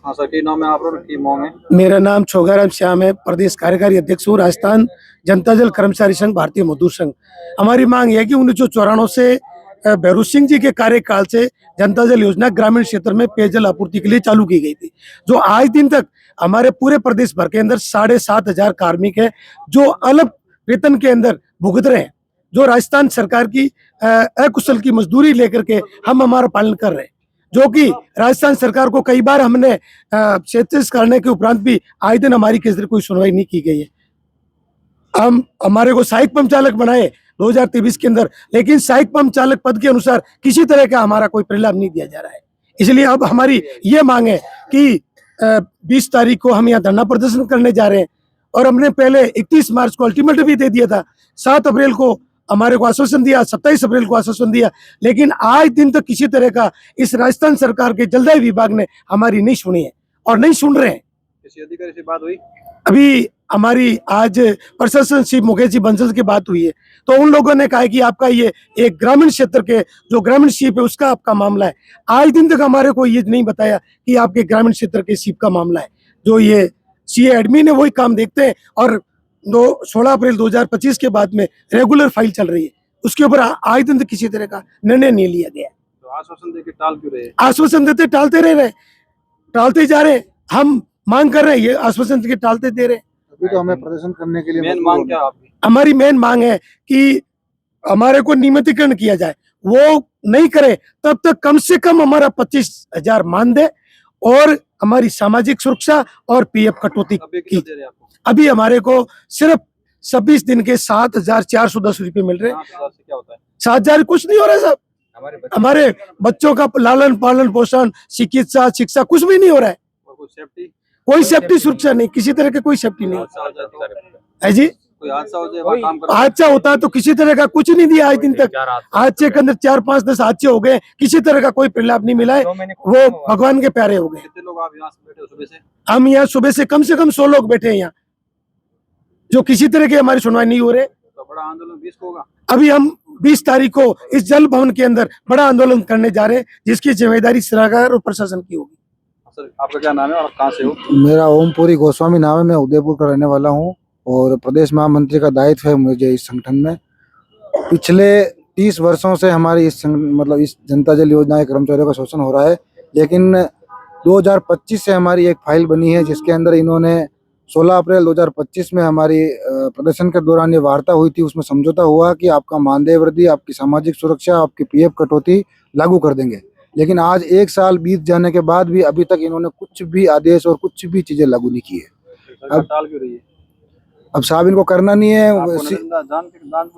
हाँ सर, की नाम है आप और की मोम है? मेरा नाम छोगाराम श्याम है, प्रदेश कार्यकारी अध्यक्ष हूँ, राजस्थान जनता जल कर्मचारी संघ, भारतीय मजदूर संघ। हमारी मांग यह है कि 1994 से भैरू सिंह जी के कार्यकाल से जनता जल योजना ग्रामीण क्षेत्र में पेयजल आपूर्ति के लिए चालू की गई थी, जो आज दिन तक हमारे पूरे प्रदेश भर के अंदर 7,500 कार्मिक है जो अलग वेतन के अंदर भुगत रहे हैं, जो राजस्थान सरकार की अकुशल की मजदूरी लेकर के हम हमारा पालन कर रहे हैं, जो कि राजस्थान सरकार को कई बार हमने क्षेत्रीय करने के उपरांत भी आए दिन हमारी किसी तरह कोई सुनवाई नहीं की गई है। हम हमारे को सहायक पंप चालक बनाए 2023 के अंदर, लेकिन सहायक पंप चालक पद के अनुसार किसी तरह का हमारा कोई परिलाभ नहीं दिया जा रहा है। इसलिए अब हमारी ये मांग है कि 20 तारीख को हम यहाँ धरना प्रदर्शन करने जा रहे हैं, और हमने पहले 31 मार्च को अल्टीमेटम भी दे दिया था, 7 अप्रैल को हमारे को आश्वासन दिया, 27 अप्रैल को आश्वासन दिया, लेकिन आज दिन तक किसी तरह का इस राजस्थान सरकार के जलदाय विभाग ने हमारी नहीं सुनी है और नहीं सुन रहे हैं। किसी अधिकारी से बात हुई? अभी हमारी आज प्रशासन श्री मुकेश जी बंसल की बात हुई है, तो उन लोगों ने कहा है कि आपका ये एक ग्रामीण क्षेत्र के जो ग्रामीण सीप है उसका आपका मामला है। आज दिन तक हमारे को ये नहीं बताया कि आपके ग्रामीण क्षेत्र के सीप का मामला है। जो ये सीए एडमिन है वही काम देखते हैं, और 16 अप्रैल 2025 के बाद में रेगुलर फाइल चल रही है, उसके ऊपर आज दिन तक किसी तरह का निर्णय नहीं लिया गया। तो आश्वासन देके टाल क्यों रहे? आश्वासन देते टालते टालते जा रहे हैं। हम मांग कर रहे हैं, ये आश्वासन देके टालते दे रहे हैं। अभी तो हमें प्रदर्शन करने के लिए मेन मांग क्या आपकी? हमारी मेन मांग है कि हमारे को नियमितीकरण किया जाए, वो नहीं करे तब तक कम से कम हमारा 25,000 मान दे, और हमारी सामाजिक सुरक्षा और पीएफ कटौती की। अभी हमारे को सिर्फ 26 दिन के 7,410 रुपये मिल रहे हैं। 7,000 कुछ नहीं हो रहा है साहब। हमारे बच्चों का लालन पालन पोषण, चिकित्सा, शिक्षा कुछ भी नहीं हो रहा है। कोई सेफ्टी सुरक्षा नहीं, किसी तरह की कोई सेफ्टी नहीं है जी। कोई हादसा हो जाए, हादसा होता है तो किसी तरह का कुछ नहीं दिया आज दिन तक। हादसे के अंदर 4-5-10 हादसे हो गए, किसी तरह का कोई परिलाभ नहीं मिला है, वो भगवान के प्यारे हो गए। कितने लोग आप यहाँ से बैठे हो सुबह से? हम यहाँ सुबह से कम 100 लोग बैठे हैं यहाँ, जो किसी तरह की हमारी सुनवाई नहीं हो रहे। तो बड़ा आंदोलन 20 को होगा। अभी हम 20 तारीख को इस जल भवन के अंदर बड़ा आंदोलन करने जा रहे हैं, जिसकी जिम्मेदारी सरकार और प्रशासन की होगी। सर आपका क्या नाम है और कहाँ से हो? मेरा ओमपुरी गोस्वामी नाम है, मैं उदयपुर का रहने वाला हूँ और प्रदेश महामंत्री का दायित्व है मुझे इस संगठन में। पिछले 30 वर्षों से हमारी इस जनता जल योजना के कर्मचारियों का शोषण हो रहा है, लेकिन 2025 से हमारी एक फाइल बनी है जिसके अंदर इन्होंने 16 अप्रैल 2025 में हमारी प्रदर्शन के दौरान ये वार्ता हुई थी, उसमें समझौता हुआ कि आपका मानदेय वृद्धि, आपकी सामाजिक सुरक्षा, आपकी पीएफ कटौती लागू कर देंगे। लेकिन आज 1 साल बीत जाने के बाद भी अभी तक इन्होंने कुछ भी आदेश और कुछ भी चीजें लागू नहीं की है। अब साहब इनको करना नहीं है,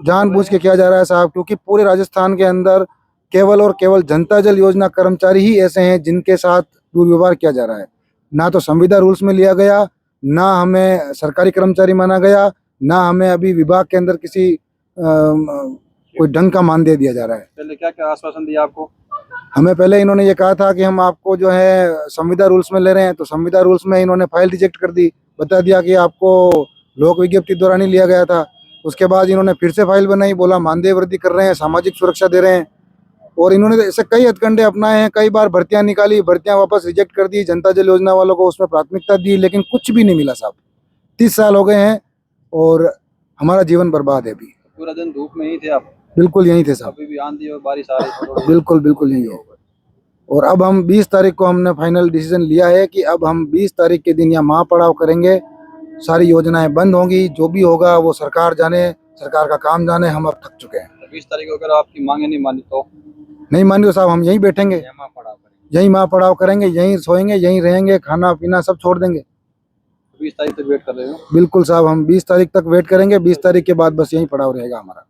जानबूझ के किया जा रहा है साहब, क्योंकि पूरे राजस्थान के अंदर केवल और केवल जनता जल योजना कर्मचारी ही ऐसे हैं जिनके साथ दुर्व्यवहार किया जा रहा है। ना तो संविदा रूल्स में लिया गया, ना हमें सरकारी कर्मचारी माना गया, ना हमें अभी विभाग के अंदर किसी कोई ढंग का मानदेय दिया जा रहा है। पहले क्या क्या आश्वासन दिया आपको? हमें पहले इन्होंने ये कहा था कि हम आपको जो है संविदा रूल्स में ले रहे हैं, तो संविदा रूल्स में इन्होंने फाइल रिजेक्ट कर दी, बता दिया कि आपको लोक विज्ञप्ति द्वारा नहीं लिया गया था। उसके बाद इन्होंने फिर से फाइल बनाई, बोला मानदेय वृद्धि कर रहे हैं, सामाजिक सुरक्षा दे रहे हैं, और इन्होंने ऐसे कई हथकंडे अपनाए हैं। कई बार भर्तियां निकाली, भर्तियां वापस रिजेक्ट कर दी, जनता जल योजना वालों को उसमें प्राथमिकता दी, लेकिन कुछ भी नहीं मिला साहब। 30 साल हो गए हैं और हमारा जीवन बर्बाद है। अभी पूरा दिन धूप में ही थे आप? बिल्कुल यहीं थे साहब। अभी भी आंधी और बारिश आ रही है? बिल्कुल यहीं है। और अब हम 20 तारीख को हमने फाइनल डिसीजन लिया है कि अब हम 20 तारीख के दिन यहाँ महापड़ाव करेंगे। सारी योजनाएं बंद होंगी, जो भी होगा वो सरकार जाने, सरकार का काम जाने, हम अब थक चुके हैं। 20 तारीख को अगर आपकी मांगे नहीं मानी तो? नहीं मानी तो साहब हम यहीं बैठेंगे, यहीं महापड़ाव करेंगे, यहीं सोएंगे, यहीं रहेंगे, खाना पीना सब छोड़ देंगे। 20 तारीख तक वेट कर रहे हो? बिल्कुल साहब, हम 20 तारीख तक वेट करेंगे। 20 तारीख के बाद बस यहीं पड़ाव रहेगा हमारा।